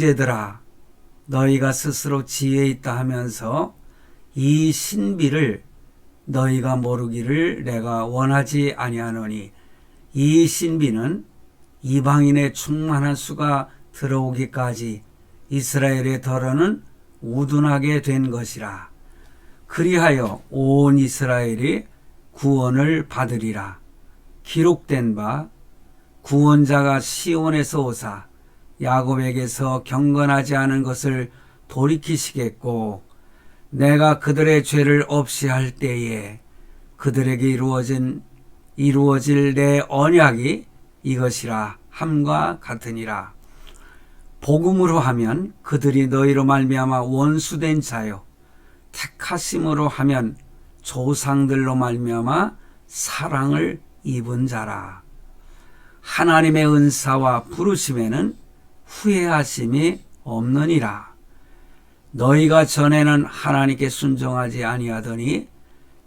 형제들아, 너희가 스스로 지혜 있다 하면서 이 신비를 너희가 모르기를 내가 원하지 아니하노니, 이 신비는 이방인의 충만한 수가 들어오기까지 이스라엘의 덜어는 우둔하게 된 것이라. 그리하여 온 이스라엘이 구원을 받으리라. 기록된 바 구원자가 시온에서 오사 야곱에게서 경건하지 않은 것을 돌이키시겠고, 내가 그들의 죄를 없이 할 때에 그들에게 이루어질 내 언약이 이것이라 함과 같으니라. 복음으로 하면 그들이 너희로 말미암아 원수된 자요, 택하심으로 하면 조상들로 말미암아 사랑을 입은 자라. 하나님의 은사와 부르심에는 후회하심이 없느니라. 너희가 전에는 하나님께 순종하지 아니하더니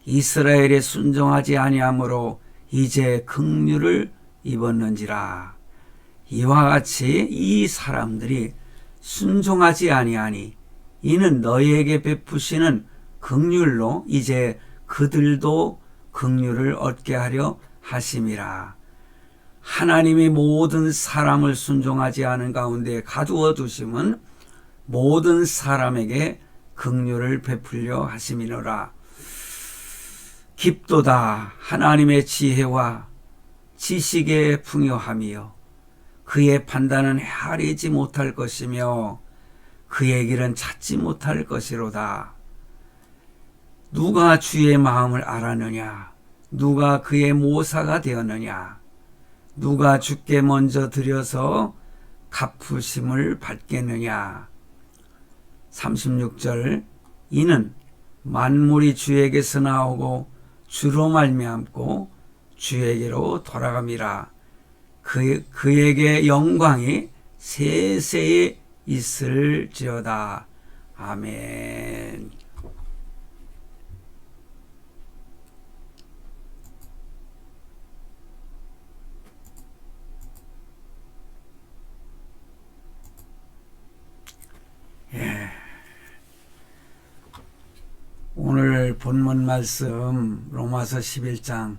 이스라엘에 순종하지 아니하므로 이제 긍휼을 입었는지라. 이와 같이 이 사람들이 순종하지 아니하니 이는 너희에게 베푸시는 긍휼로 이제 그들도 긍휼을 얻게 하려 하심이라. 하나님이 모든 사람을 순종하지 않은 가운데 가두어 두심은 모든 사람에게 긍휼을 베풀려 하심이노라. 깊도다 하나님의 지혜와 지식의 풍요함이요, 그의 판단은 헤아리지 못할 것이며 그의 길은 찾지 못할 것이로다. 누가 주의 마음을 알았느냐? 누가 그의 모사가 되었느냐? 누가 주께 먼저 드려서 갚으심을 받겠느냐? 36절, 이는 만물이 주에게서 나오고 주로 말미암고 주에게로 돌아감이라. 그에게 영광이 세세히 있을지어다. 아멘. 오늘 본문 말씀 로마서 11장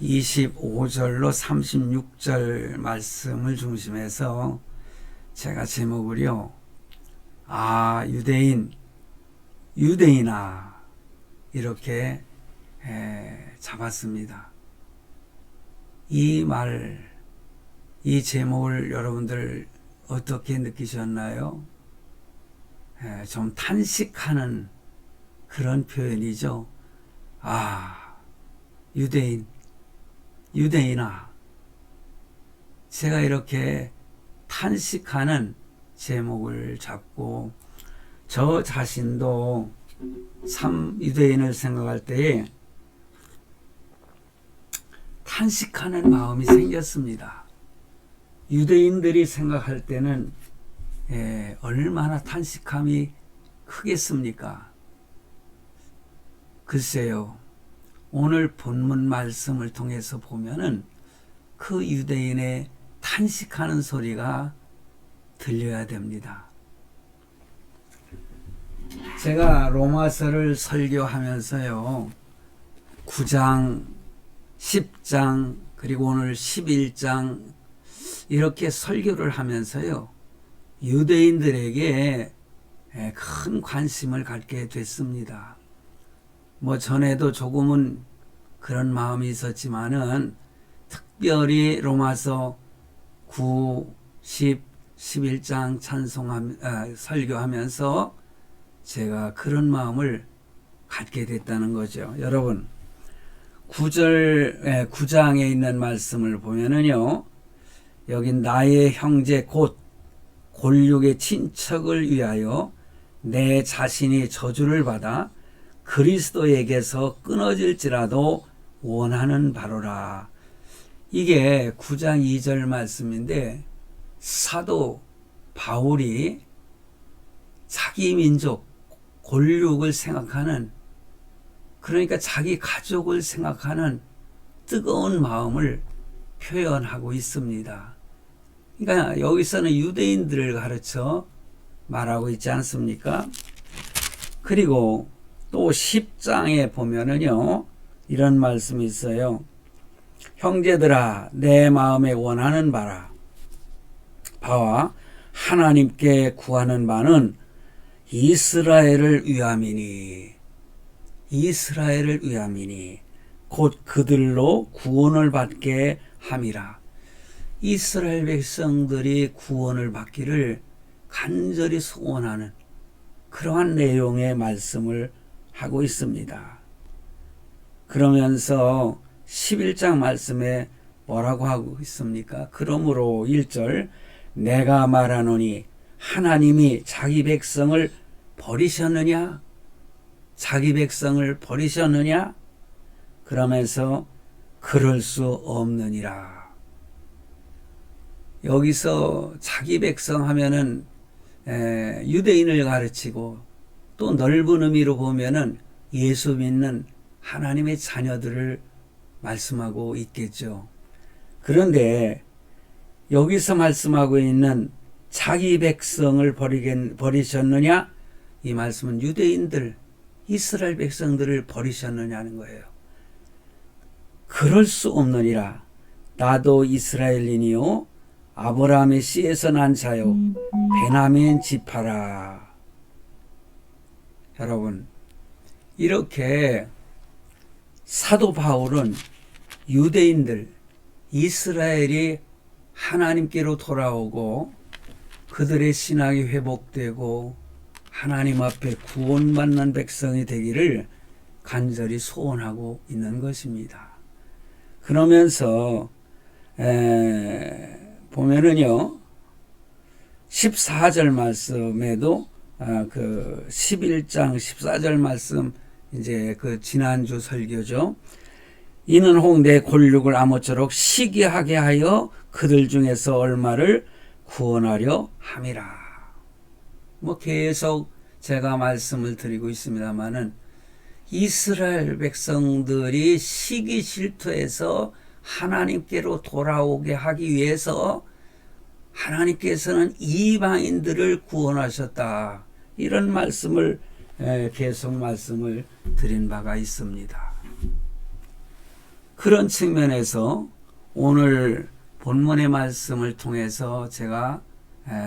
25절로 36절 말씀을 중심해서 제가 제목을요, 유대인아 이렇게 잡았습니다. 이 제목을 여러분들 어떻게 느끼셨나요? 좀 탄식하는 그런 표현이죠. 유대인아. 제가 이렇게 탄식하는 제목을 잡고 저 자신도 참 유대인을 생각할 때에 탄식하는 마음이 생겼습니다. 유대인들이 생각할 때는 얼마나 탄식함이 크겠습니까? 글쎄요, 오늘 본문 말씀을 통해서 보면은 그 유대인의 탄식하는 소리가 들려야 됩니다. 제가 로마서를 설교하면서요, 9장, 10장, 그리고 오늘 11장 이렇게 설교를 하면서요, 유대인들에게 큰 관심을 갖게 됐습니다. 전에도 조금은 그런 마음이 있었지만은 특별히 로마서 9, 10, 11장 설교하면서 제가 그런 마음을 갖게 됐다는 거죠. 여러분, 9장에 있는 말씀을 보면은요, 여긴 나의 형제 곧 골육의 친척을 위하여 내 자신이 저주를 받아 그리스도에게서 끊어질지라도 원하는 바로라. 이게 9장 2절 말씀인데, 사도 바울이 자기 민족 골육을 생각하는, 그러니까 자기 가족을 생각하는 뜨거운 마음을 표현하고 있습니다. 그러니까 여기서는 유대인들을 가르쳐 말하고 있지 않습니까? 그리고 또 10장에 보면은요, 이런 말씀이 있어요. 형제들아, 내 마음에 원하는 바와 하나님께 구하는 바는 이스라엘을 위함이니 곧 그들로 구원을 받게 함이라. 이스라엘 백성들이 구원을 받기를 간절히 소원하는 그러한 내용의 말씀을 하고 있습니다. 그러면서 11장 말씀에 뭐라고 하고 있습니까? 그러므로 1절 내가 말하노니 하나님이 자기 백성을 버리셨느냐? 그러면서 그럴 수 없느니라. 여기서 자기 백성 하면은 유대인을 가르치고 또 넓은 의미로 보면은 예수 믿는 하나님의 자녀들을 말씀하고 있겠죠. 그런데 여기서 말씀하고 있는 자기 백성을 버리셨느냐? 이 말씀은 유대인들, 이스라엘 백성들을 버리셨느냐는 거예요. 그럴 수 없느니라. 나도 이스라엘인이요 아브라함의 씨에서 난 자요 베냐민 지파라. 여러분, 이렇게 사도 바울은 유대인들, 이스라엘이 하나님께로 돌아오고 그들의 신앙이 회복되고 하나님 앞에 구원받는 백성이 되기를 간절히 소원하고 있는 것입니다. 그러면서 보면은요, 14절 말씀에도 그 11장 14절 말씀, 이제 그 지난주 설교죠. 이는 혹 내 골육을 아무쪼록 시기하게 하여 그들 중에서 얼마를 구원하려 함이라. 뭐 계속 제가 말씀을 드리고 있습니다마는 이스라엘 백성들이 시기 질투해서 하나님께로 돌아오게 하기 위해서 하나님께서는 이방인들을 구원하셨다. 이런 말씀을 계속 말씀을 드린 바가 있습니다. 그런 측면에서 오늘 본문의 말씀을 통해서 제가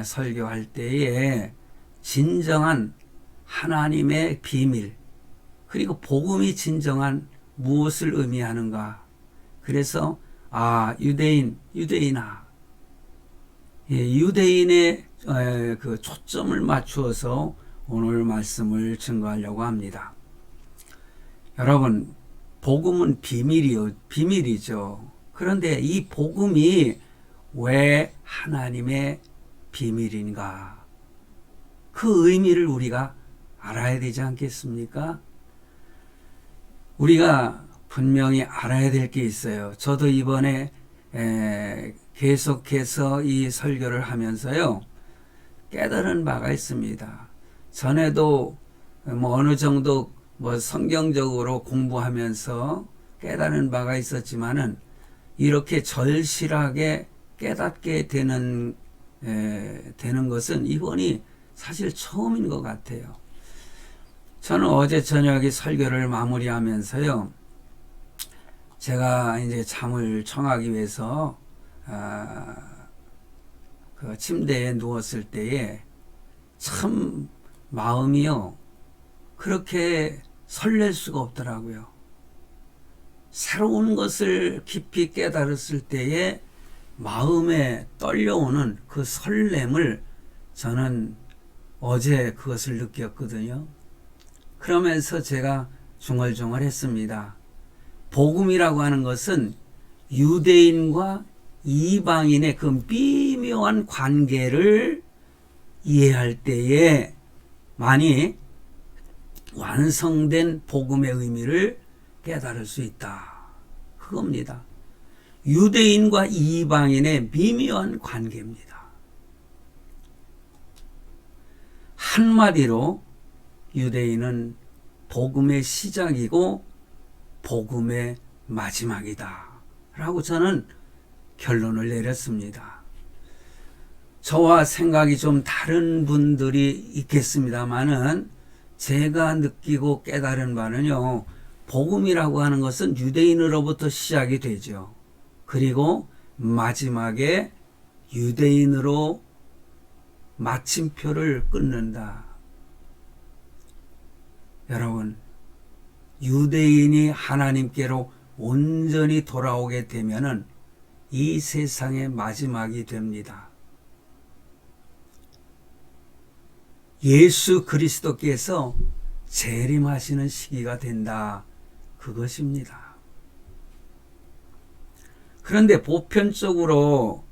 설교할 때에 진정한 하나님의 비밀, 그리고 복음이 진정한 무엇을 의미하는가. 그래서 유대인아, 유대인의 그 초점을 맞추어서 오늘 말씀을 증거하려고 합니다. 여러분, 복음은 비밀이죠. 그런데 이 복음이 왜 하나님의 비밀인가? 그 의미를 우리가 알아야 되지 않겠습니까? 우리가 분명히 알아야 될 게 있어요. 저도 이번에 계속해서 이 설교를 하면서요, 깨달은 바가 있습니다. 전에도 어느 정도 성경적으로 공부하면서 깨달은 바가 있었지만은 이렇게 절실하게 깨닫게 되는 것은 이번이 사실 처음인 것 같아요. 저는 어제 저녁에 설교를 마무리하면서요, 제가 이제 잠을 청하기 위해서 그 침대에 누웠을 때에 참 마음이요, 그렇게 설렐 수가 없더라고요. 새로운 것을 깊이 깨달았을 때에 마음에 떨려오는 그 설렘을 저는 어제 그것을 느꼈거든요. 그러면서 제가 중얼중얼했습니다. 복음이라고 하는 것은 유대인과 이방인의 그 미묘한 관계를 이해할 때에 많이 완성된 복음의 의미를 깨달을 수 있다. 그겁니다. 유대인과 이방인의 미묘한 관계입니다. 한마디로 유대인은 복음의 시작이고 복음의 마지막이다 라고 저는 결론을 내렸습니다. 저와 생각이 좀 다른 분들이 있겠습니다만은 제가 느끼고 깨달은 바는요, 복음이라고 하는 것은 유대인으로부터 시작이 되죠. 그리고 마지막에 유대인으로 마침표를 끊는다. 여러분, 유대인이 하나님께로 온전히 돌아오게 되면은 이 세상의 마지막이 됩니다. 예수 그리스도께서 재림하시는 시기가 된다. 그것입니다. 그런데 보편적으로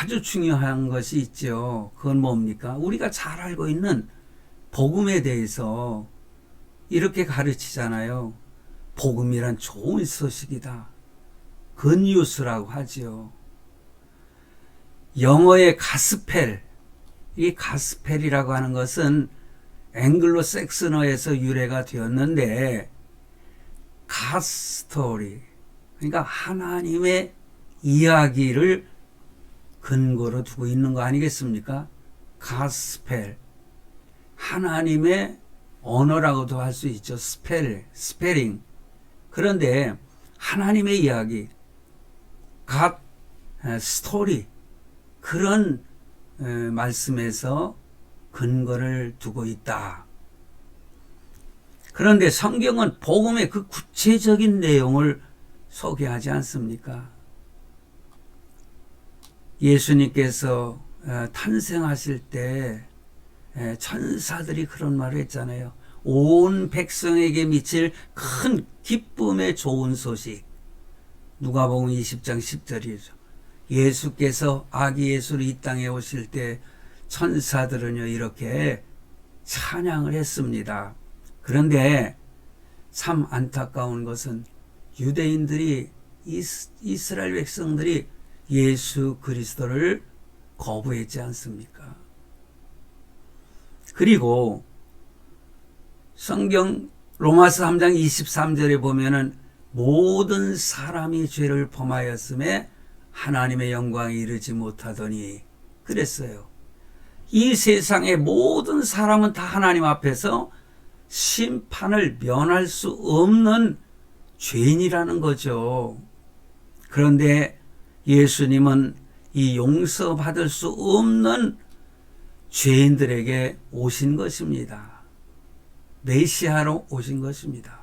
아주 중요한 것이 있죠. 그건 뭡니까? 우리가 잘 알고 있는 복음에 대해서 이렇게 가르치잖아요. 복음이란 좋은 소식이다. 굿뉴스라고 하지요. 영어의 가스펠, 이 가스펠이라고 하는 것은 앵글로 섹스너에서 유래가 되었는데, 가스토리, 그러니까 하나님의 이야기를 근거로 두고 있는 거 아니겠습니까? 가스펠, 하나님의 언어라고도 할 수 있죠. 스페링. 그런데 하나님의 이야기, 갓 스토리, 그런 말씀에서 근거를 두고 있다. 그런데 성경은 복음의 그 구체적인 내용을 소개하지 않습니까? 예수님께서 탄생하실 때 천사들이 그런 말을 했잖아요. 온 백성에게 미칠 큰 기쁨의 좋은 소식. 누가복음 20장 10절이죠. 예수께서 아기 예수로 이 땅에 오실 때 천사들은요 이렇게 찬양을 했습니다. 그런데 참 안타까운 것은 유대인들이, 이스라엘 백성들이 예수 그리스도를 거부했지 않습니까? 그리고 성경 로마서 3장 23절에 보면은 모든 사람이 죄를 범하였음에 하나님의 영광에 이르지 못하더니 그랬어요. 이 세상의 모든 사람은 다 하나님 앞에서 심판을 면할 수 없는 죄인이라는 거죠. 그런데 예수님은 이 용서받을 수 없는 죄인들에게 오신 것입니다. 메시아로 오신 것입니다.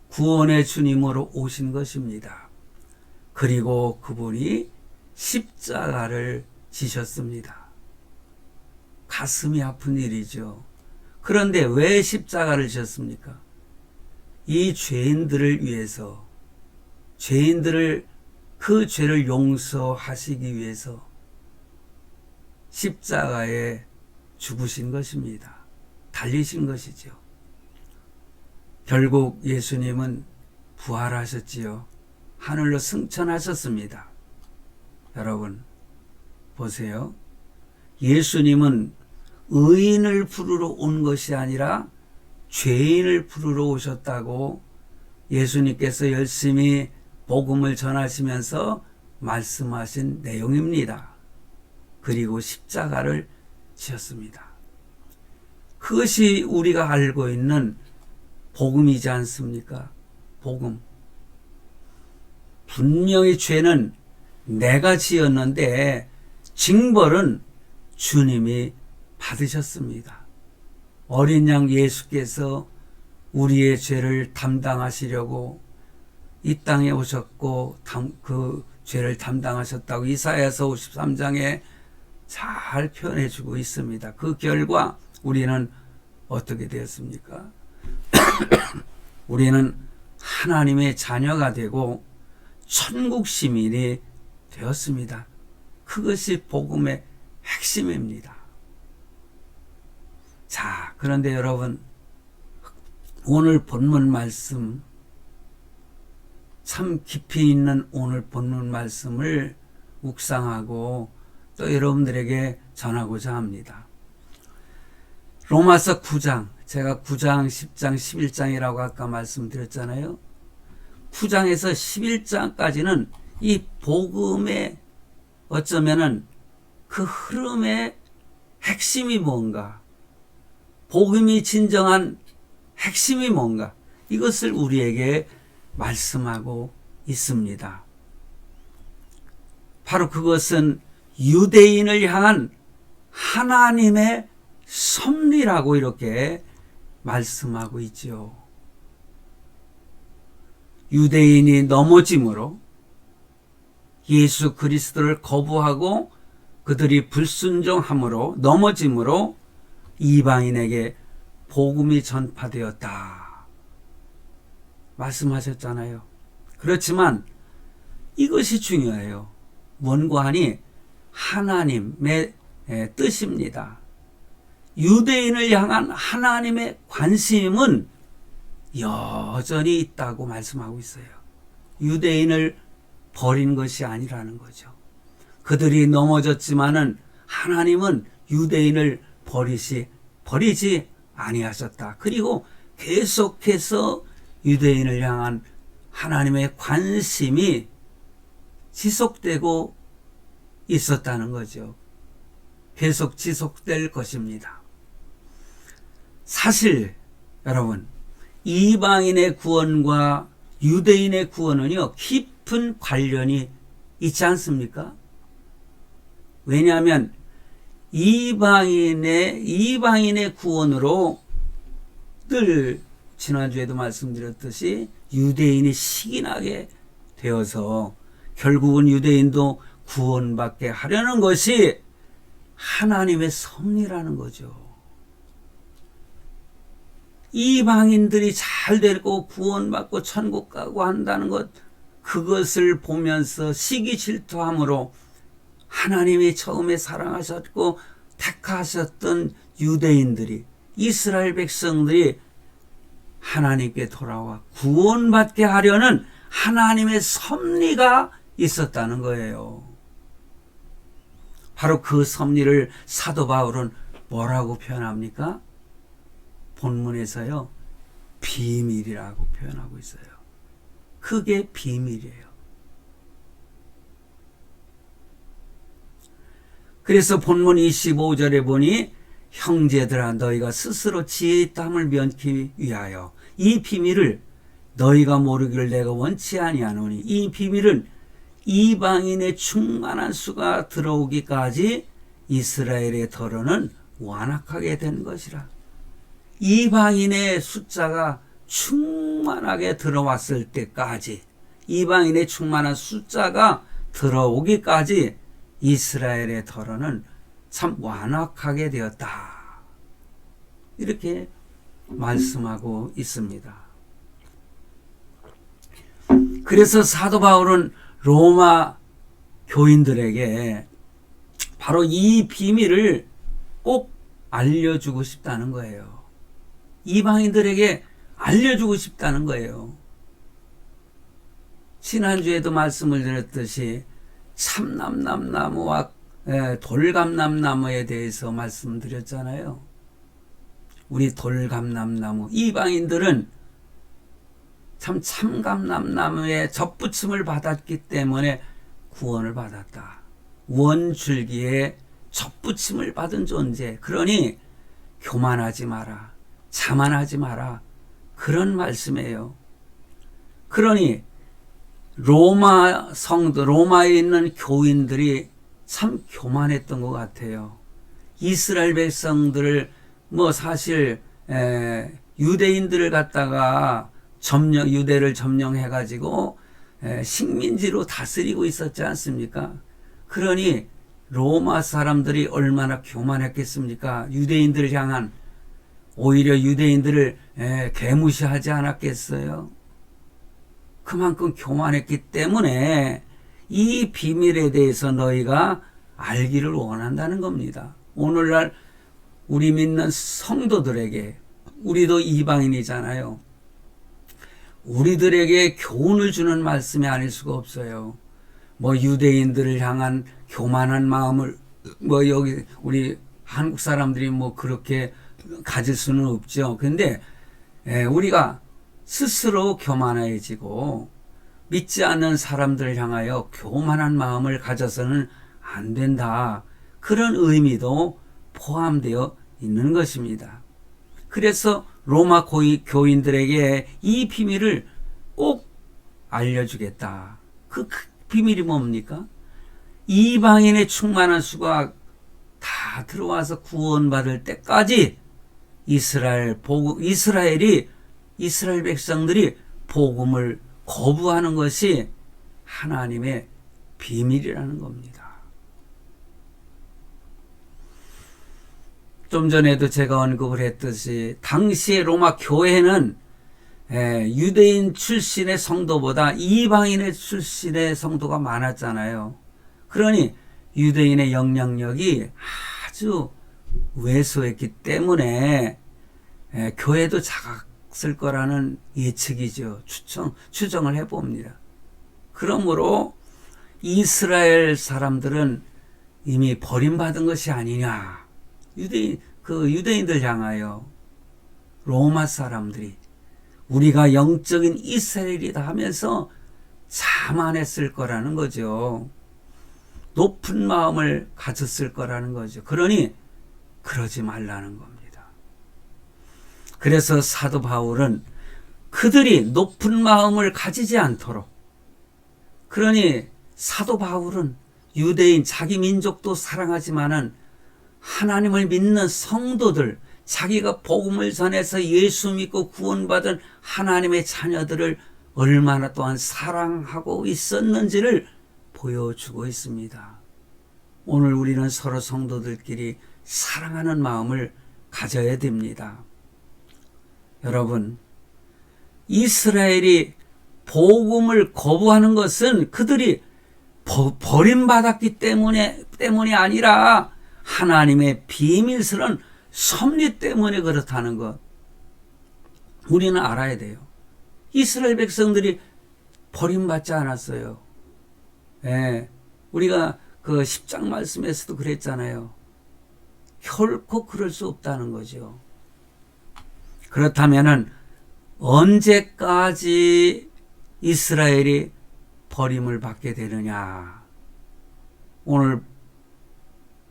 구원의 주님으로 오신 것입니다. 그리고 그분이 십자가를 지셨습니다. 가슴이 아픈 일이죠. 그런데 왜 십자가를 지셨습니까? 이 죄인들을 위해서, 그 죄를 용서하시기 위해서 십자가에 죽으신 것입니다. 달리신 것이죠. 결국 예수님은 부활하셨지요. 하늘로 승천하셨습니다. 여러분 보세요. 예수님은 의인을 부르러 온 것이 아니라 죄인을 부르러 오셨다고 예수님께서 열심히 복음을 전하시면서 말씀하신 내용입니다. 그리고 십자가를 지었습니다. 그것이 우리가 알고 있는 복음이지 않습니까? 복음. 분명히 죄는 내가 지었는데 징벌은 주님이 받으셨습니다. 어린 양 예수께서 우리의 죄를 담당하시려고 이 땅에 오셨고 그 죄를 담당하셨다고 이사야서 53장에 잘 표현해 주고 있습니다. 그 결과 우리는 어떻게 되었습니까? 우리는 하나님의 자녀가 되고 천국 시민이 되었습니다. 그것이 복음의 핵심입니다. 자, 그런데 여러분, 오늘 본문 말씀, 참 깊이 있는 오늘 본문 말씀을 묵상하고 또 여러분들에게 전하고자 합니다. 로마서 9장, 제가 9장, 10장, 11장이라고 아까 말씀드렸잖아요. 9장에서 11장까지는 이 복음의 어쩌면은 그 흐름의 핵심이 뭔가, 복음이 진정한 핵심이 뭔가, 이것을 우리에게 말씀하고 있습니다. 바로 그것은 유대인을 향한 하나님의 섭리라고 이렇게 말씀하고 있죠. 유대인이 넘어짐으로, 예수 그리스도를 거부하고 그들이 불순종함으로 넘어짐으로 이방인에게 복음이 전파되었다 말씀하셨잖아요. 그렇지만 이것이 중요해요. 원관이 하나님의 뜻입니다. 유대인을 향한 하나님의 관심은 여전히 있다고 말씀하고 있어요. 유대인을 버린 것이 아니라는 거죠. 그들이 넘어졌지만은 하나님은 유대인을 버리지 아니하셨다. 그리고 계속해서 유대인을 향한 하나님의 관심이 지속되고 있었다는 거죠. 계속 지속될 것입니다. 사실 여러분, 이방인의 구원과 유대인의 구원은요, 깊은 관련이 있지 않습니까? 왜냐하면 이방인의 구원으로 늘 지난주에도 말씀드렸듯이 유대인이 식인하게 되어서 결국은 유대인도 구원받게 하려는 것이 하나님의 섭리라는 거죠. 이방인들이 잘 되고 구원받고 천국 가고 한다는 것, 그것을 보면서 시기 질투함으로 하나님이 처음에 사랑하셨고 택하셨던 유대인들이, 이스라엘 백성들이 하나님께 돌아와 구원받게 하려는 하나님의 섭리가 있었다는 거예요. 바로 그 섭리를 사도 바울은 뭐라고 표현합니까? 본문에서요, 비밀이라고 표현하고 있어요. 그게 비밀이에요. 그래서 본문 25절에 보니 형제들아 너희가 스스로 지혜 있다 함을 면키 위하여 이 비밀을 너희가 모르기를 내가 원치 아니하노니 이 비밀은 이방인의 충만한 수가 들어오기까지 이스라엘의 덫은 완악하게 된 것이라. 이방인의 숫자가 충만하게 들어왔을 때까지, 이방인의 충만한 숫자가 들어오기까지 이스라엘의 덫은 참 완악하게 되었다. 이렇게 말씀하고 있습니다. 그래서 사도 바울은 로마 교인들에게 바로 이 비밀을 꼭 알려주고 싶다는 거예요. 이방인들에게 알려주고 싶다는 거예요. 지난주에도 말씀을 드렸듯이 참남남나무와 돌감남나무에 대해서 말씀드렸잖아요. 우리 돌감남나무, 이방인들은 참감남나무에 접붙임을 받았기 때문에 구원을 받았다. 원줄기에 접붙임을 받은 존재. 그러니 교만하지 마라, 자만하지 마라, 그런 말씀이에요. 그러니 로마 성도, 로마에 있는 교인들이 참 교만했던 것 같아요. 이스라엘 백성들을 사실 유대인들을 갖다가 유대를 점령해가지고 식민지로 다스리고 있었지 않습니까? 그러니 로마 사람들이 얼마나 교만했겠습니까? 유대인들을 향한, 오히려 유대인들을 개무시하지 않았겠어요? 그만큼 교만했기 때문에 이 비밀에 대해서 너희가 알기를 원한다는 겁니다. 오늘날 우리 믿는 성도들에게, 우리도 이방인이잖아요. 우리들에게 교훈을 주는 말씀이 아닐 수가 없어요. 유대인들을 향한 교만한 마음을 여기 우리 한국 사람들이 그렇게 가질 수는 없죠. 근데 우리가 스스로 교만해지고 믿지 않는 사람들을 향하여 교만한 마음을 가져서는 안 된다. 그런 의미도 포함되어 있는 것입니다. 그래서 로마 교인들에게 이 비밀을 꼭 알려주겠다. 그 비밀이 뭡니까? 이방인의 충만한 수가 다 들어와서 구원받을 때까지 이스라엘 백성들이 복음을 거부하는 것이 하나님의 비밀이라는 겁니다. 좀 전에도 제가 언급을 했듯이 당시의 로마 교회는 유대인 출신의 성도보다 이방인의 출신의 성도가 많았잖아요. 그러니 유대인의 영향력이 아주 왜소했기 때문에 교회도 작았을 거라는 예측이죠. 추정을 해봅니다. 그러므로 이스라엘 사람들은 이미 버림받은 것이 아니냐. 유대인들 향하여 로마 사람들이 우리가 영적인 이스라엘이다 하면서 자만했을 거라는 거죠. 높은 마음을 가졌을 거라는 거죠. 그러니 그러지 말라는 겁니다. 그래서 사도 바울은 그들이 높은 마음을 가지지 않도록, 그러니 사도 바울은 유대인 자기 민족도 사랑하지만은 하나님을 믿는 성도들, 자기가 복음을 전해서 예수 믿고 구원받은 하나님의 자녀들을 얼마나 또한 사랑하고 있었는지를 보여주고 있습니다. 오늘 우리는 서로 성도들끼리 사랑하는 마음을 가져야 됩니다. 여러분, 이스라엘이 복음을 거부하는 것은 그들이 버림받았기 때문이 아니라 하나님의 비밀스러운 섭리 때문에 그렇다는 것, 우리는 알아야 돼요. 이스라엘 백성들이 버림받지 않았어요. 우리가 그 10장 말씀에서도 그랬잖아요. 결코 그럴 수 없다는 거죠. 그렇다면은 언제까지 이스라엘이 버림을 받게 되느냐? 오늘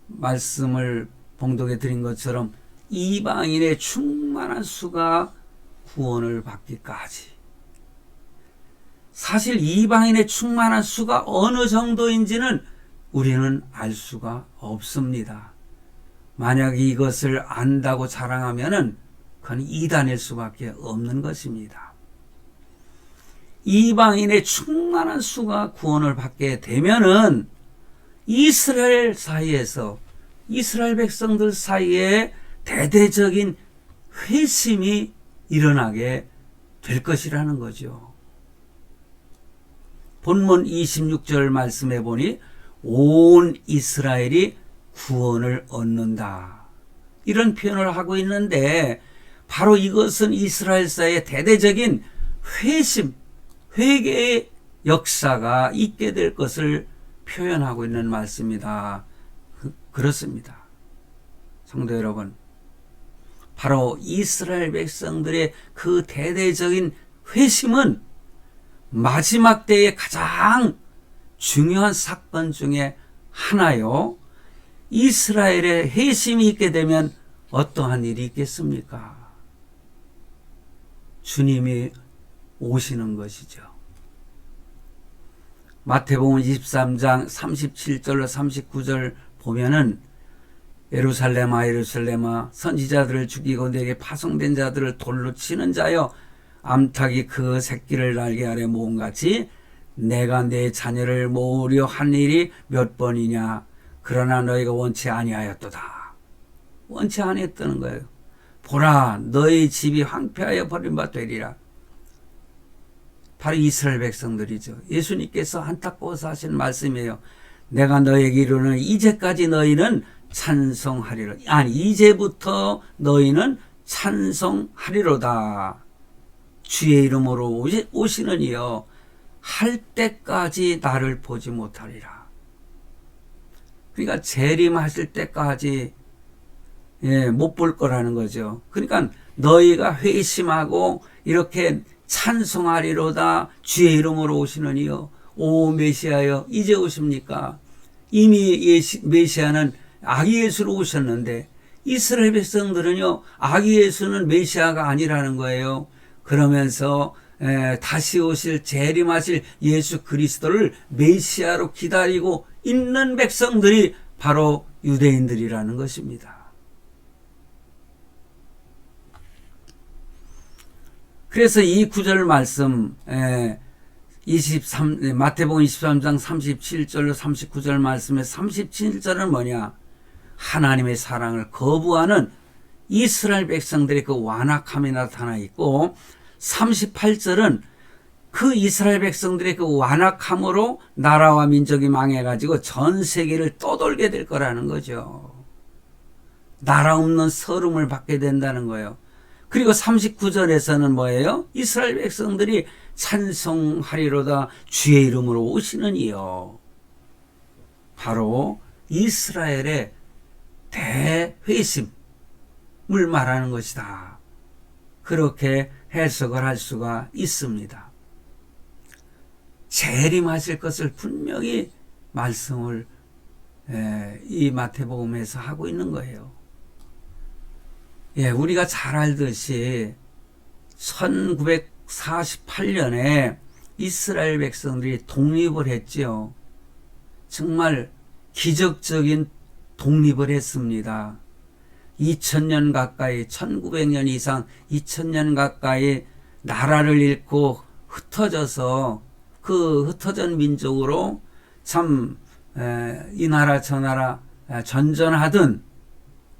말씀을 봉독해 드린 것처럼 이방인의 충만한 수가 구원을 받기까지. 사실 이방인의 충만한 수가 어느 정도인지는 우리는 알 수가 없습니다. 만약 이것을 안다고 자랑하면은 그건 이단일 수밖에 없는 것입니다. 이방인의 충만한 수가 구원을 받게 되면은 이스라엘 사이에서, 이스라엘 백성들 사이에 대대적인 회심이 일어나게 될 것이라는 거죠. 본문 26절 말씀해 보니 온 이스라엘이 구원을 얻는다, 이런 표현을 하고 있는데, 바로 이것은 이스라엘 사이에 대대적인 회심, 회개의 역사가 있게 될 것을 표현하고 있는 말씀이다. 그렇습니다. 성도 여러분, 바로 이스라엘 백성들의 그 대대적인 회심은 마지막 때의 가장 중요한 사건 중에 하나요. 이스라엘의 회심이 있게 되면 어떠한 일이 있겠습니까? 주님이 오시는 것이죠. 마태복음 23장 37절로 39절 보면은 예루살렘아 예루살렘아 선지자들을 죽이고 내게 파송된 자들을 돌로 치는 자여, 암탉이 그 새끼를 날개 아래 모은 같이 내가 내 자녀를 모으려 한 일이 몇 번이냐. 그러나 너희가 원치 아니하였도다. 원치 아니했다는 거예요. 보라, 너희 집이 황폐하여 버림받되리라. 바로 이스라엘 백성들이죠. 예수님께서 안타까워서 하신 말씀이에요. 내가 너에게 이르노니 이제까지 너희는 찬송하리로다. 아니, 이제부터 너희는 찬송하리로다. 주의 이름으로 오시는 이여 할 때까지 나를 보지 못하리라. 그러니까 재림하실 때까지 못 볼 거라는 거죠. 그러니까 너희가 회심하고 이렇게 찬송하리로다. 주의 이름으로 오시는 이여, 오 메시아여 이제 오십니까? 이미 메시아는 아기 예수로 오셨는데 이스라엘 백성들은요, 아기 예수는 메시아가 아니라는 거예요. 그러면서 다시 오실 재림하실 예수 그리스도를 메시아로 기다리고 있는 백성들이 바로 유대인들이라는 것입니다. 그래서 이 구절 말씀, 마태복음 23장 37절로 39절 말씀의 37절은 뭐냐? 하나님의 사랑을 거부하는 이스라엘 백성들의 그 완악함이 나타나 있고, 38절은 그 이스라엘 백성들의 그 완악함으로 나라와 민족이 망해가지고 전 세계를 떠돌게 될 거라는 거죠. 나라 없는 서름을 받게 된다는 거예요. 그리고 39절에서는 뭐예요? 이스라엘 백성들이 찬송하리로다 주의 이름으로 오시는 이요. 바로 이스라엘의 대회심을 말하는 것이다. 그렇게 해석을 할 수가 있습니다. 재림하실 것을 분명히 말씀을 이 마태복음에서 하고 있는 거예요. 우리가 잘 알듯이 1948년에 이스라엘 백성들이 독립을 했지요. 정말 기적적인 독립을 했습니다. 2000년 가까이, 1900년 이상 2000년 가까이 나라를 잃고 흩어져서 그 흩어진 민족으로 참 이 나라 저 나라 전전하던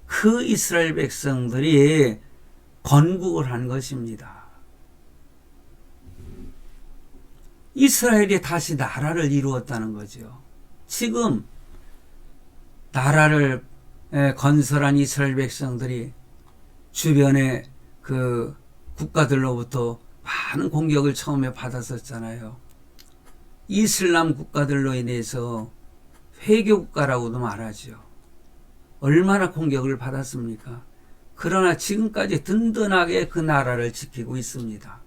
그 이스라엘 백성들이 건국을 한 것입니다. 이스라엘이 다시 나라를 이루었다는 거죠. 지금 나라를 건설한 이스라엘 백성들이 주변의 그 국가들로부터 많은 공격을 처음에 받았었잖아요. 이슬람 국가들로 인해서 회교국가라고도 말하죠. 얼마나 공격을 받았습니까? 그러나 지금까지 든든하게 그 나라를 지키고 있습니다.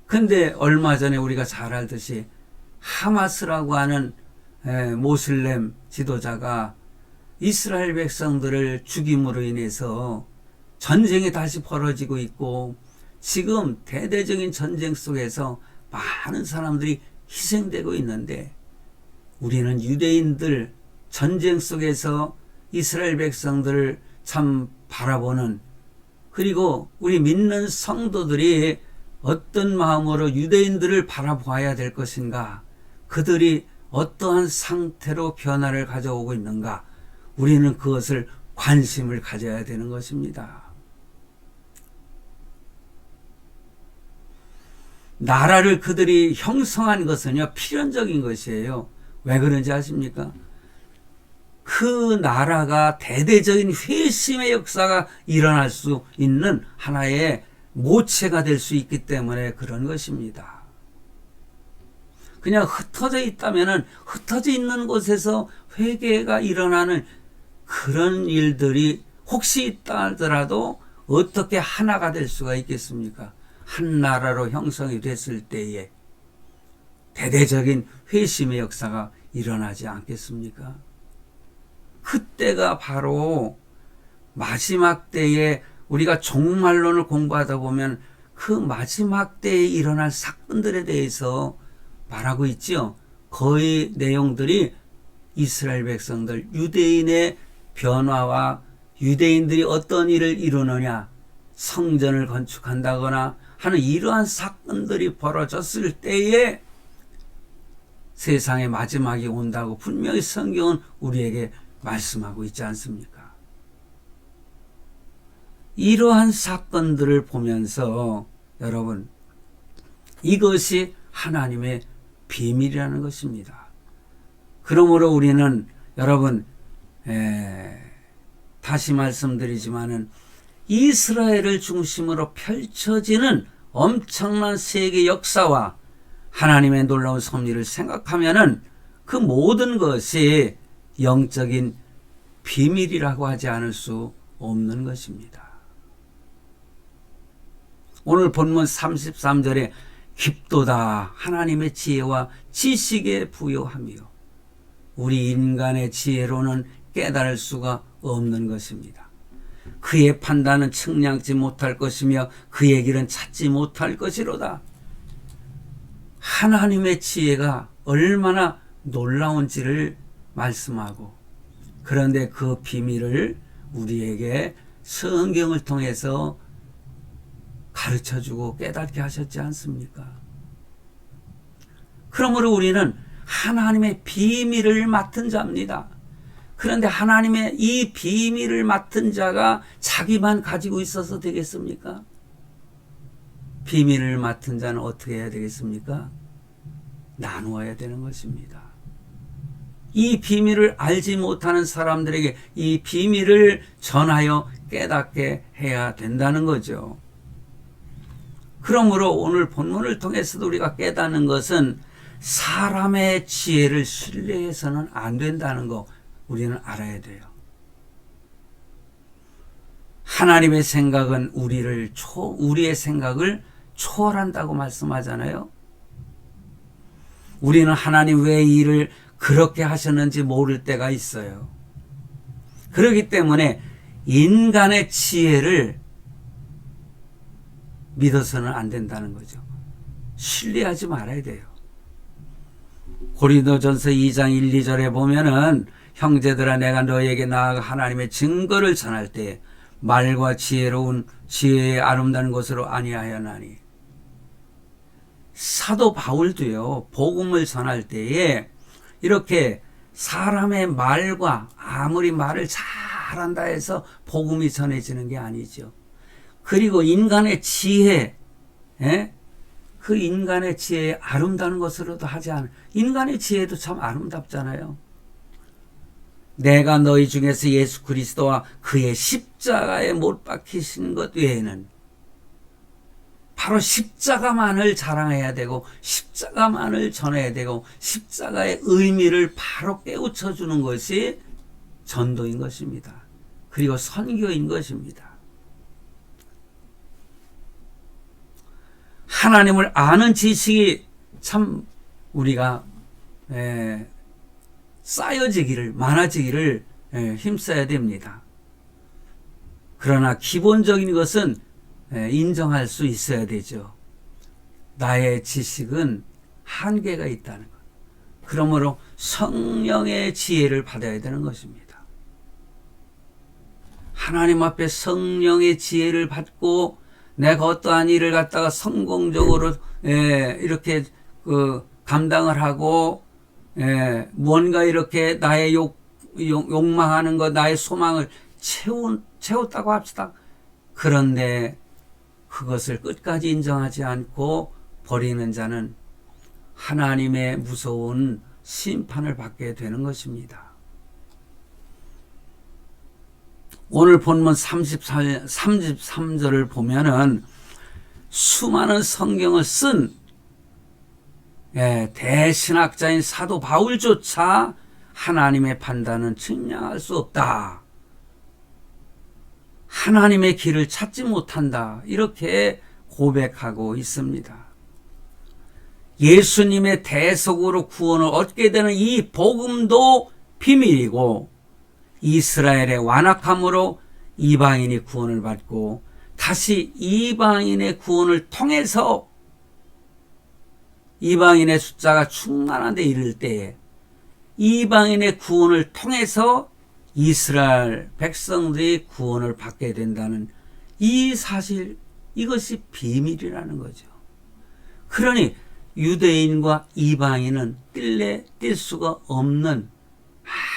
근데 얼마 전에 우리가 잘 알듯이 하마스라고 하는 모슬렘 지도자가 이스라엘 백성들을 죽임으로 인해서 전쟁이 다시 벌어지고 있고, 지금 대대적인 전쟁 속에서 많은 사람들이 희생되고 있는데, 우리는 유대인들 전쟁 속에서 이스라엘 백성들을 참 바라보는, 그리고 우리 믿는 성도들이 어떤 마음으로 유대인들을 바라봐야 될 것인가, 그들이 어떠한 상태로 변화를 가져오고 있는가, 우리는 그것을 관심을 가져야 되는 것입니다. 나라를 그들이 형성한 것은요, 필연적인 것이에요. 왜 그런지 아십니까? 그 나라가 대대적인 회심의 역사가 일어날 수 있는 하나의 모체가 될 수 있기 때문에 그런 것입니다. 그냥 흩어져 있다면은 흩어져 있는 곳에서 회개가 일어나는 그런 일들이 혹시 있다 하더라도 어떻게 하나가 될 수가 있겠습니까? 한 나라로 형성이 됐을 때에 대대적인 회심의 역사가 일어나지 않겠습니까? 그때가 바로 마지막 때에 우리가 종말론을 공부하다 보면 그 마지막 때에 일어날 사건들에 대해서 말하고 있죠. 거의 내용들이 이스라엘 백성들, 유대인의 변화와 유대인들이 어떤 일을 이루느냐, 성전을 건축한다거나 하는 이러한 사건들이 벌어졌을 때에 세상의 마지막이 온다고 분명히 성경은 우리에게 말씀하고 있지 않습니까? 이러한 사건들을 보면서 여러분, 이것이 하나님의 비밀이라는 것입니다. 그러므로 우리는 여러분, 다시 말씀드리지만은 이스라엘을 중심으로 펼쳐지는 엄청난 세계 역사와 하나님의 놀라운 섭리를 생각하면은 그 모든 것이 영적인 비밀이라고 하지 않을 수 없는 것입니다. 오늘 본문 33절에 깊도다 하나님의 지혜와 지식에 부요하며 우리 인간의 지혜로는 깨달을 수가 없는 것입니다. 그의 판단은 측량지 못할 것이며 그의 길은 찾지 못할 것이로다. 하나님의 지혜가 얼마나 놀라운지를 말씀하고, 그런데 그 비밀을 우리에게 성경을 통해서 가르쳐주고 깨닫게 하셨지 않습니까? 그러므로 우리는 하나님의 비밀을 맡은 자입니다. 그런데 하나님의 이 비밀을 맡은 자가 자기만 가지고 있어서 되겠습니까? 비밀을 맡은 자는 어떻게 해야 되겠습니까? 나누어야 되는 것입니다. 이 비밀을 알지 못하는 사람들에게 이 비밀을 전하여 깨닫게 해야 된다는 거죠. 그러므로 오늘 본문을 통해서도 우리가 깨닫는 것은 사람의 지혜를 신뢰해서는 안 된다는 거 우리는 알아야 돼요. 하나님의 생각은 우리의 생각을 초월한다고 말씀하잖아요. 우리는 하나님 왜 이 일을 그렇게 하셨는지 모를 때가 있어요. 그렇기 때문에 인간의 지혜를 믿어서는 안 된다는 거죠. 신뢰하지 말아야 돼요. 고린도전서 2장 1, 2절에 보면은 형제들아 내가 너희에게 나아가 하나님의 증거를 전할 때 말과 지혜로운 지혜의 아름다운 것으로 아니하였나니. 사도 바울도요, 복음을 전할 때에 이렇게 사람의 말과 아무리 말을 잘한다 해서 복음이 전해지는 게 아니죠. 그리고 인간의 지혜, 그 인간의 지혜에 아름다운 것으로도 하지 않아요. 인간의 지혜도 참 아름답잖아요. 내가 너희 중에서 예수 그리스도와 그의 십자가에 못 박히신 것 외에는 바로 십자가만을 자랑해야 되고 십자가만을 전해야 되고 십자가의 의미를 바로 깨우쳐 주는 것이 전도인 것입니다. 그리고 선교인 것입니다. 하나님을 아는 지식이 참 우리가 쌓여지기를, 많아지기를 힘써야 됩니다. 그러나 기본적인 것은 인정할 수 있어야 되죠. 나의 지식은 한계가 있다는 것. 그러므로 성령의 지혜를 받아야 되는 것입니다. 하나님 앞에 성령의 지혜를 받고 내가 어떠한 일을 갖다가 성공적으로 이렇게 감당을 하고 뭔가 이렇게 나의 욕망하는 것, 나의 소망을 채웠다고 합시다. 그런데 그것을 끝까지 인정하지 않고 버리는 자는 하나님의 무서운 심판을 받게 되는 것입니다. 오늘 본문 33절을 보면은 수많은 성경을 쓴 대신학자인 사도 바울조차 하나님의 판단은 측량할 수 없다. 하나님의 길을 찾지 못한다. 이렇게 고백하고 있습니다. 예수님의 대속으로 구원을 얻게 되는 이 복음도 비밀이고 이스라엘의 완악함으로 이방인이 구원을 받고 다시 이방인의 구원을 통해서 이방인의 숫자가 충만한 데 이를 때에 이방인의 구원을 통해서 이스라엘 백성들이 구원을 받게 된다는 이 사실, 이것이 비밀이라는 거죠. 그러니 유대인과 이방인은 뗄 수가 없는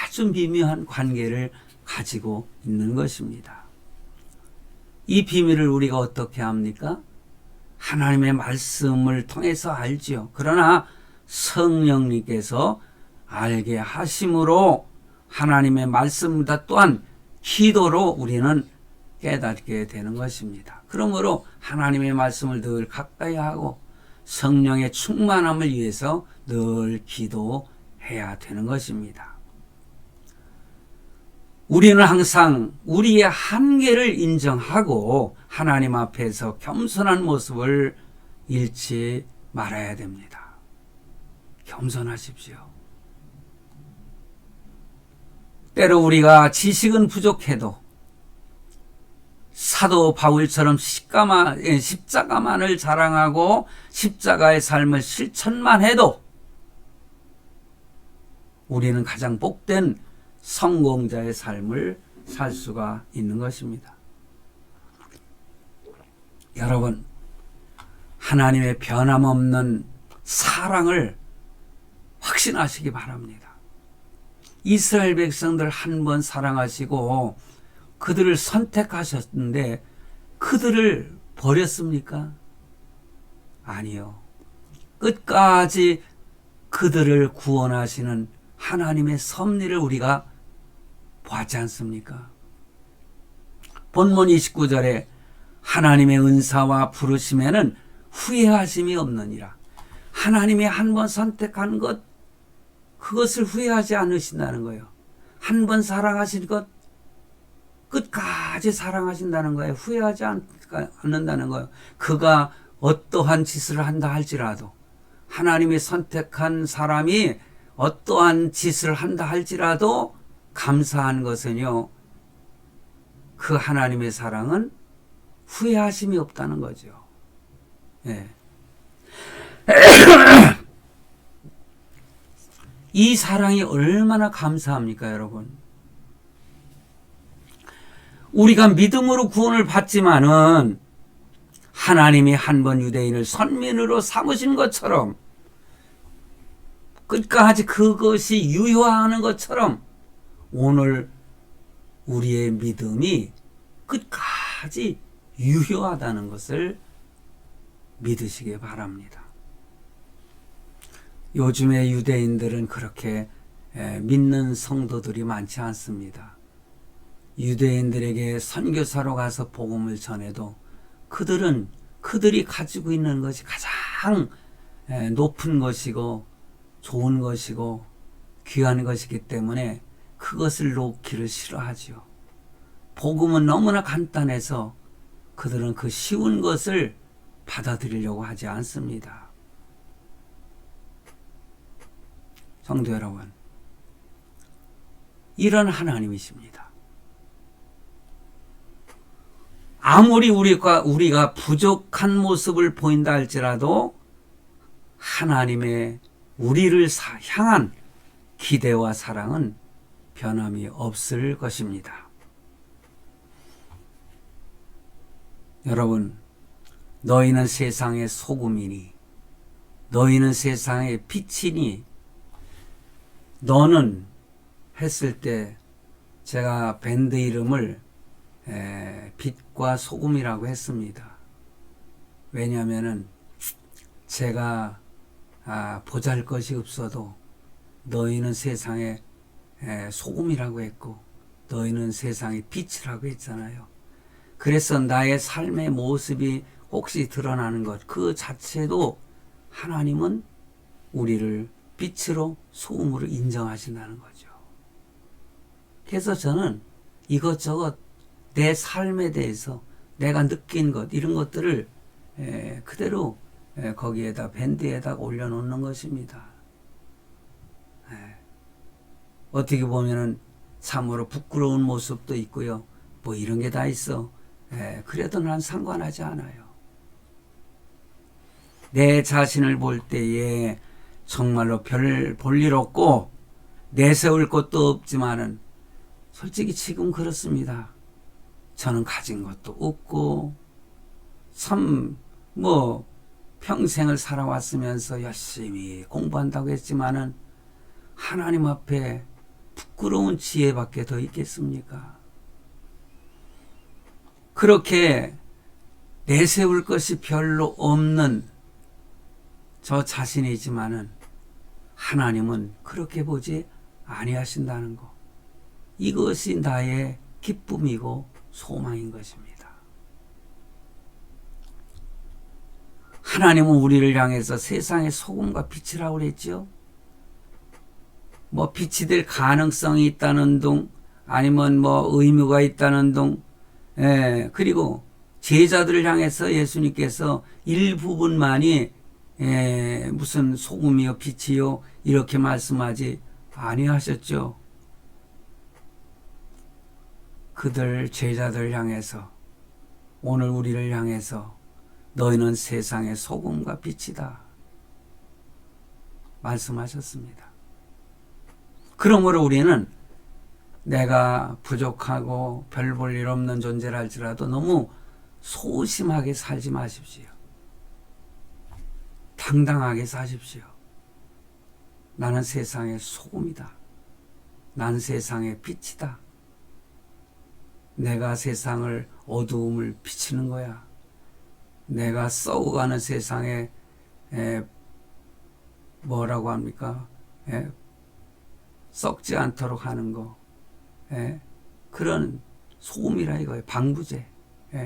아주 미묘한 관계를 가지고 있는 것입니다. 이 비밀을 우리가 어떻게 합니까? 하나님의 말씀을 통해서 알지요. 그러나 성령님께서 알게 하심으로 하나님의 말씀보다 또한 기도로 우리는 깨닫게 되는 것입니다. 그러므로 하나님의 말씀을 늘 가까이 하고 성령의 충만함을 위해서 늘 기도해야 되는 것입니다. 우리는 항상 우리의 한계를 인정하고 하나님 앞에서 겸손한 모습을 잃지 말아야 됩니다. 겸손하십시오. 때로 우리가 지식은 부족해도 사도 바울처럼 십자가만을 자랑하고 십자가의 삶을 실천만 해도 우리는 가장 복된 성공자의 삶을 살 수가 있는 것입니다. 여러분, 하나님의 변함없는 사랑을 확신하시기 바랍니다. 이스라엘 백성들 한 번 사랑하시고 그들을 선택하셨는데 그들을 버렸습니까? 아니요. 끝까지 그들을 구원하시는 하나님의 섭리를 우리가 보지 않습니까? 본문 29절에 하나님의 은사와 부르심에는 후회하심이 없느니라. 하나님이 한 번 선택한 것, 그것을 후회하지 않으신다는 거예요. 한 번 사랑하신 것, 끝까지 사랑하신다는 거예요. 후회하지 않는다는 거예요. 그가 어떠한 짓을 한다 할지라도, 하나님이 선택한 사람이 어떠한 짓을 한다 할지라도 감사한 것은요, 그 하나님의 사랑은 후회하심이 없다는 거죠. 예. 이 사랑이 얼마나 감사합니까, 여러분? 우리가 믿음으로 구원을 받지만은 하나님이 한 번 유대인을 선민으로 삼으신 것처럼 끝까지 그것이 유효하는 것처럼 오늘 우리의 믿음이 끝까지 유효하다는 것을 믿으시기 바랍니다. 요즘의 유대인들은 그렇게 믿는 성도들이 많지 않습니다. 유대인들에게 선교사로 가서 복음을 전해도 그들이 가지고 있는 것이 가장 높은 것이고 좋은 것이고 귀한 것이기 때문에 그것을 놓기를 싫어하죠. 복음은 너무나 간단해서 그들은 그 쉬운 것을 받아들이려고 하지 않습니다. 성도 여러분, 이런 하나님이십니다. 아무리 우리가 부족한 모습을 보인다 할지라도 하나님의 우리를 향한 기대와 사랑은 변함이 없을 것입니다. 여러분, 너희는 세상의 소금이니, 너희는 세상의 빛이니, 너는 했을 때 제가 밴드 이름을 빛과 소금이라고 했습니다. 왜냐하면은 제가 보잘것이 없어도 너희는 세상의 소금이라고 했고 너희는 세상의 빛이라고 했잖아요. 그래서 나의 삶의 모습이 혹시 드러나는 것, 그 자체도 하나님은 우리를 빛으로 소금으로 인정하신다는 거죠. 그래서 저는 이것저것 내 삶에 대해서 내가 느낀 것, 이런 것들을 그대로 거기에다 밴드에다 올려놓는 것입니다. 어떻게 보면은 참으로 부끄러운 모습도 있고요. 뭐 이런 게 다 있어. 그래도 난 상관하지 않아요. 내 자신을 볼 때에 정말로 별 볼 일 없고 내세울 것도 없지만은 솔직히 지금 그렇습니다. 저는 가진 것도 없고 참 뭐 평생을 살아왔으면서 열심히 공부한다고 했지만은 하나님 앞에 부끄러운 지혜밖에 더 있겠습니까? 그렇게 내세울 것이 별로 없는 저 자신이지만은 하나님은 그렇게 보지 아니하신다는 것. 이것이 나의 기쁨이고 소망인 것입니다. 하나님은 우리를 향해서 세상의 소금과 빛이라고 그랬죠. 뭐 빛이 될 가능성이 있다는 둥, 아니면 뭐 의무가 있다는 둥, 그리고 제자들을 향해서 예수님께서 일부분만이 무슨 소금이요 빛이요 이렇게 말씀하지 아니하셨죠. 그들 제자들 향해서 오늘 우리를 향해서 너희는 세상의 소금과 빛이다 말씀하셨습니다. 그러므로 우리는 내가 부족하고 별 볼 일 없는 존재라 할지라도 너무 소심하게 살지 마십시오. 당당하게 사십시오. 나는 세상의 소금이다. 난 세상의 빛이다. 내가 세상을 어두움을 비치는 거야. 내가 썩어가는 세상에 뭐라고 합니까? 썩지 않도록 하는 거. 그런 소금이라 이거예요. 방부제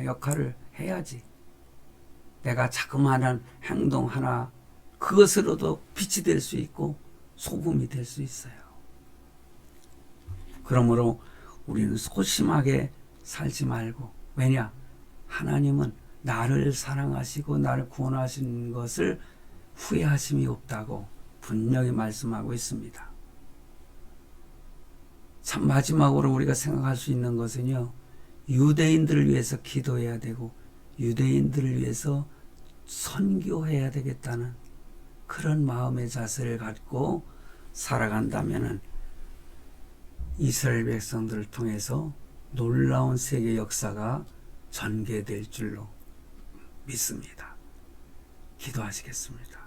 역할을 해야지. 내가 자그마한 행동 하나 그것으로도 빛이 될 수 있고 소금이 될 수 있어요. 그러므로 우리는 소심하게 살지 말고, 왜냐? 하나님은 나를 사랑하시고 나를 구원하신 것을 후회하심이 없다고 분명히 말씀하고 있습니다. 참 마지막으로 우리가 생각할 수 있는 것은요, 유대인들을 위해서 기도해야 되고 유대인들을 위해서 선교해야 되겠다는 그런 마음의 자세를 갖고 살아간다면은 이스라엘 백성들을 통해서 놀라운 세계 역사가 전개될 줄로 믿습니다. 기도하시겠습니다.